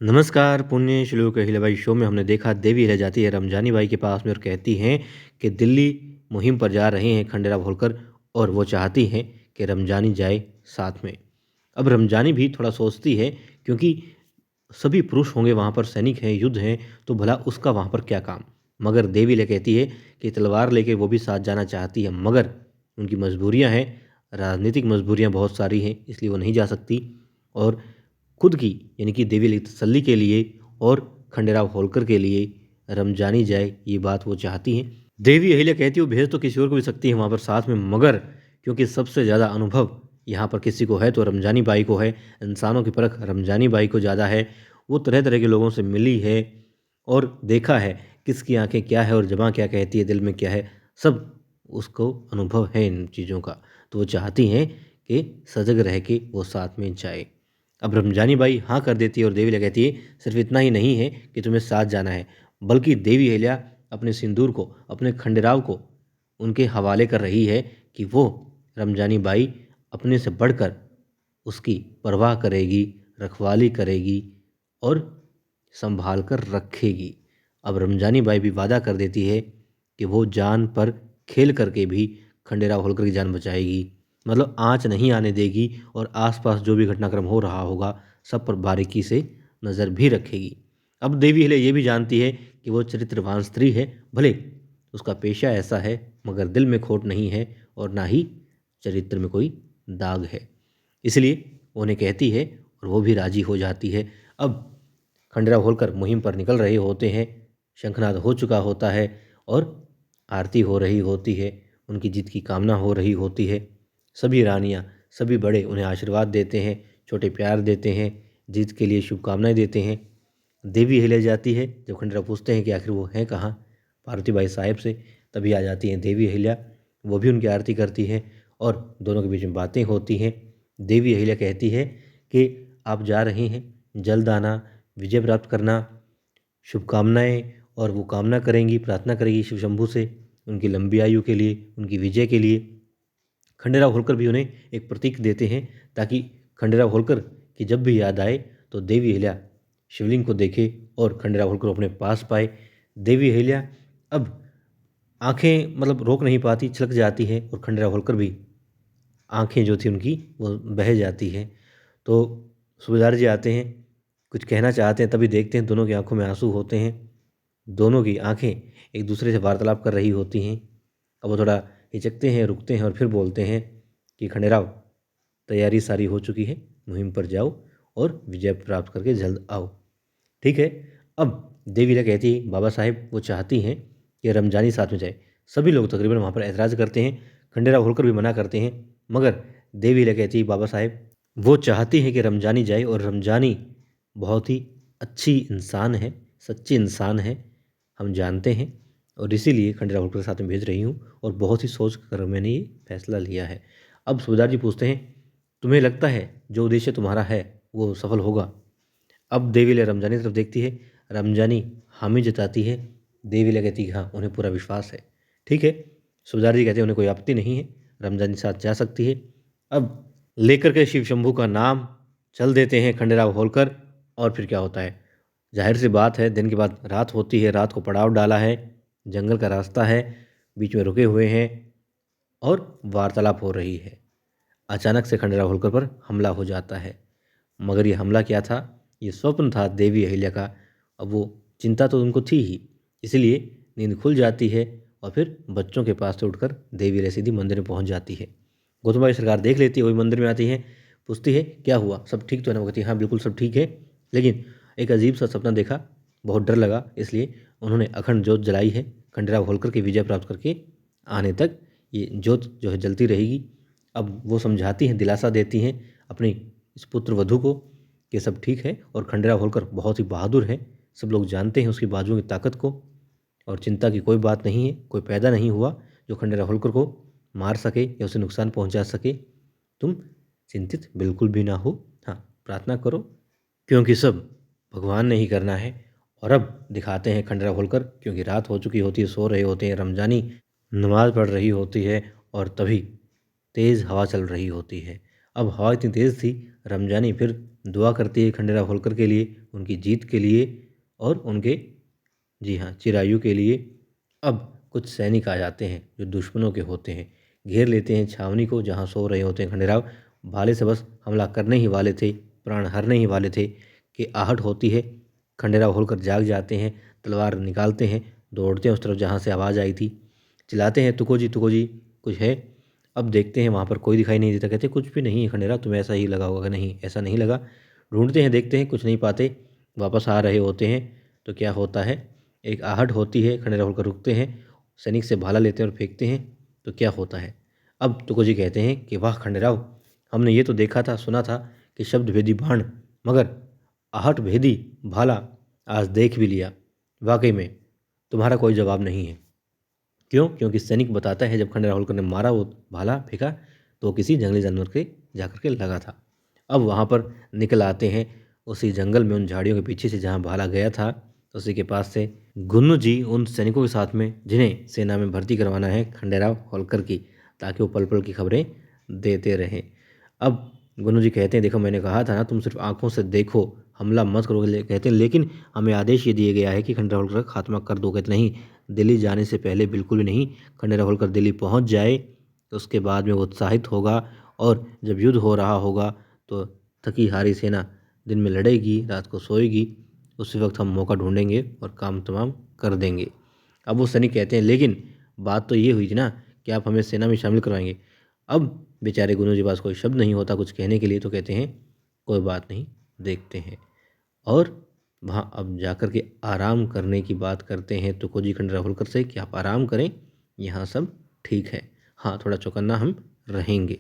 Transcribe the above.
नमस्कार। पुण्य श्लोक अहिल्याबाई शो में हमने देखा देवी अहिल्या जाती है रमजानी बाई के पास में और कहती हैं कि दिल्ली मुहिम पर जा रहे हैं खंडेराव होलकर और वो चाहती हैं कि रमजानी जाए साथ में। अब रमजानी भी थोड़ा सोचती है क्योंकि सभी पुरुष होंगे वहाँ पर, सैनिक हैं, युद्ध हैं, तो भला उसका वहाँ पर क्या काम। मगर देवी अहिल्या कहती है कि तलवार लेके वो भी साथ जाना चाहती है, मगर उनकी मजबूरियाँ हैं, राजनीतिक मजबूरियाँ बहुत सारी हैं, इसलिए वो नहीं जा सकती। और खुद की यानी कि देवी अहिल्या की तसल्ली के लिए और खंडेराव होलकर के लिए रमजानी जाए, ये बात वो चाहती हैं। देवी अहिल्या कहती है वो भेज तो किसी और को भी सकती है वहाँ पर साथ में, मगर क्योंकि सबसे ज़्यादा अनुभव यहाँ पर किसी को है तो रमजानी बाई को है। इंसानों की परख रमजानी बाई को ज़्यादा है। वो तरह तरह के लोगों से मिली है और देखा है किसकी आंखें क्या है और ज़बां क्या कहती है, दिल में क्या है, सब उसको अनुभव है इन चीज़ों का। तो वो चाहती हैं कि सजग रह के वो साथ में जाए। अब रमजानी बाई हाँ कर देती है और देवी अहिल्या कहती है सिर्फ इतना ही नहीं है कि तुम्हें साथ जाना है, बल्कि देवी अहिल्या अपने सिंदूर को, अपने खंडेराव को उनके हवाले कर रही है कि वो रमजानी बाई अपने से बढ़कर उसकी परवाह करेगी, रखवाली करेगी और संभाल कर रखेगी। अब रमजानी बाई भी वादा कर देती है कि वो जान पर खेल करके भी खंडेराव होलकर की जान बचाएगी, मतलब आँच नहीं आने देगी और आसपास जो भी घटनाक्रम हो रहा होगा सब पर बारीकी से नज़र भी रखेगी। अब देवी अहिल्या ये भी जानती है कि वो चरित्रवान स्त्री है, भले उसका पेशा ऐसा है मगर दिल में खोट नहीं है और ना ही चरित्र में कोई दाग है, इसलिए उन्हें कहती है और वो भी राजी हो जाती है। अब खंडेराव होलकर मुहिम पर निकल रहे होते हैं, शंखनाद हो चुका होता है और आरती हो रही होती है, उनकी जीत की कामना हो रही होती है। सभी रानियाँ, सभी बड़े उन्हें आशीर्वाद देते हैं, छोटे प्यार देते हैं, जीत के लिए शुभकामनाएं देते हैं। देवी अहिल्या जाती है, जब खंडेराव पूछते हैं कि आखिर वो हैं कहाँ पार्वतीबाई साहिब से, तभी आ जाती हैं देवी अहिल्या। वो भी उनकी आरती करती हैं और दोनों के बीच में बातें होती हैं। देवी अहिल्या कहती है कि आप जा रहे हैं, जल्द आना, विजय प्राप्त करना, शुभकामनाएं, और वो कामना करेंगी, प्रार्थना करेगी शिव शंभू से उनकी लंबी आयु के लिए, उनकी विजय के लिए। खंडेराव होलकर भी उन्हें एक प्रतीक देते हैं ताकि खंडेराव होलकर की जब भी याद आए तो देवी अहिल्या शिवलिंग को देखे और खंडेराव होलकर अपने पास पाए। देवी अहिल्या अब आंखें मतलब रोक नहीं पाती, छलक जाती हैं और खंडेराव होलकर भी आंखें जो थी उनकी वो बह जाती हैं। तो सूबेदार जी आते हैं, कुछ कहना चाहते हैं, तभी देखते हैं दोनों की आंखों में आंसू होते हैं। दोनों की आंखें एक दूसरे से वार्तालाप कर रही होती हैं। अब वो थोड़ा हिचकते हैं, रुकते हैं और फिर बोलते हैं कि खंडेराव, तैयारी सारी हो चुकी है, मुहिम पर जाओ और विजय प्राप्त करके जल्द आओ। ठीक है। अब देवी अहिल्या कहती है बाबा साहेब वो चाहती हैं कि रमजानी साथ में जाए। सभी लोग तकरीबन वहाँ पर ऐतराज़ करते हैं, खंडेराव होलकर भी मना करते हैं, मगर देवी अहिल्या कहती है बाबा साहेब वो चाहती हैं कि रमजानी जाए और रमजानी बहुत ही अच्छी इंसान है, सच्ची इंसान है, हम जानते हैं, और इसीलिए खंडेराव होलकर के साथ में भेज रही हूँ और बहुत ही सोच कर मैंने ये फैसला लिया है। अब सूबेदार जी पूछते हैं तुम्हें लगता है जो उद्देश्य तुम्हारा है वो सफल होगा? अब देवी अहिल्या रमजानी की तरफ देखती है, रमजानी हामी जताती है, देवी अहिल्या कहती है हाँ उन्हें पूरा विश्वास है। ठीक है। सूबेदार जी कहते हैं उन्हें कोई आपत्ति नहीं है, रमजानी साथ जा सकती है। अब लेकर के शिव शंभू का नाम चल देते हैं खंडेराव होलकर, और फिर क्या होता है, जाहिर सी बात है दिन के बाद रात होती है, रात को पड़ाव डाला है, जंगल का रास्ता है, बीच में रुके हुए हैं और वार्तालाप हो रही है। अचानक से खंडेराव होलकर पर हमला हो जाता है, मगर ये हमला क्या था, ये स्वप्न था देवी अहिल्या का। अब वो चिंता तो उनको थी ही, इसलिए नींद खुल जाती है और फिर बच्चों के पास से उठकर देवी अहिल्या सीधी मंदिर में पहुंच जाती है। गौतम सरकार देख लेती है, वही मंदिर में आती है, पूछती है क्या हुआ, सब ठीक तो है ना? वो कहती है हाँ बिल्कुल सब ठीक है, लेकिन एक अजीब सा सपना देखा, बहुत डर लगा, इसलिए उन्होंने अखंड ज्योत जलाई है, खंडेराव होलकर की विजय प्राप्त करके आने तक ये ज्योत जो है जलती रहेगी। अब वो समझाती हैं, दिलासा देती हैं अपनी इस पुत्र वधू को कि सब ठीक है और खंडेराव होलकर बहुत ही बहादुर है, सब लोग जानते हैं उसकी बाजुओं की ताकत को, और चिंता की कोई बात नहीं है, कोई पैदा नहीं हुआ जो खंडेराव होलकर को मार सके या उसे नुकसान पहुंचा सके। तुम चिंतित बिल्कुल भी ना हो, हाँ प्रार्थना करो, क्योंकि सब भगवान ने ही करना है। और अब दिखाते हैं खंडेराव होलकर, क्योंकि रात हो चुकी होती है, सो रहे होते हैं, रमजानी नमाज पढ़ रही होती है और तभी तेज़ हवा चल रही होती है। अब हवा इतनी तेज़ थी, रमजानी फिर दुआ करती है खंडेराव होलकर के लिए, उनकी जीत के लिए और उनके, जी हाँ, चिरायु के लिए। अब कुछ सैनिक आ जाते हैं जो दुश्मनों के होते हैं, घेर लेते हैं छावनी को जहाँ सो रहे होते हैं खंडेराव। भाले से बस हमला करने ही वाले थे, प्राण हरने ही वाले थे कि आहट होती है। खंडेराव होलकर जाग जाते हैं, तलवार निकालते हैं, दौड़ते हैं उस तरफ जहाँ से आवाज़ आई थी, चिल्लाते हैं तुको जी कुछ है। अब देखते हैं वहाँ पर कोई दिखाई नहीं देता, कहते कुछ भी नहीं है खंडेराव, तुम्हें ऐसा ही लगा होगा। नहीं, ऐसा नहीं लगा। ढूंढते हैं, देखते हैं, कुछ नहीं पाते, वापस आ रहे होते हैं तो क्या होता है, एक आहट होती है, खंडेराव होलकर रुकते हैं, सैनिक से भाला लेते हैं और फेंकते हैं तो क्या होता है। अब तुको जी कहते हैं कि वाह खंडेराव, हमने ये तो देखा था, सुना था कि शब्द भेदी बाण, मगर आहट भेदी भाला आज देख भी लिया। वाकई में तुम्हारा कोई जवाब नहीं है। क्यों? क्योंकि सैनिक बताता है जब खंडेराव होलकर ने मारा, वो भाला फेंका तो वो किसी जंगली जानवर के जाकर के लगा था। अब वहाँ पर निकल आते हैं उसी जंगल में, उन झाड़ियों के पीछे से जहाँ भाला गया था, उसी के पास से गुन्नू जी उन सैनिकों के साथ में जिन्हें सेना में भर्ती करवाना है खंडेराव होलकर की, ताकि वो पल पल की खबरें देते रहें। अब गुन्नू जी कहते हैं देखो मैंने कहा था ना, तुम सिर्फ आंखों से देखो, हमला मत करो। कहते हैं लेकिन हमें आदेश ये दिया गया है कि खंडेराव होलकर का खात्मा कर दो। कहते नहीं, दिल्ली जाने से पहले बिल्कुल भी नहीं। खंडेराव होलकर दिल्ली पहुंच जाए तो उसके बाद में वो उत्साहित होगा, और जब युद्ध हो रहा होगा तो थकी हारी सेना दिन में लड़ेगी, रात को सोएगी, उसी वक्त हम मौका ढूंढेंगे और काम तमाम कर देंगे। अब वो सैनिक कहते हैं लेकिन बात तो ये हुई थी ना कि आप हमें सेना में शामिल करवाएंगे। अब बेचारे गुरु जी पास कोई शब्द नहीं होता कुछ कहने के लिए, तो कहते हैं कोई बात नहीं, देखते हैं। और वहाँ अब जाकर के आराम करने की बात करते हैं तुको जी खंडेराव होलकर से कि आप आराम करें, यहाँ सब ठीक है, हाँ थोड़ा चौकन्ना हम रहेंगे।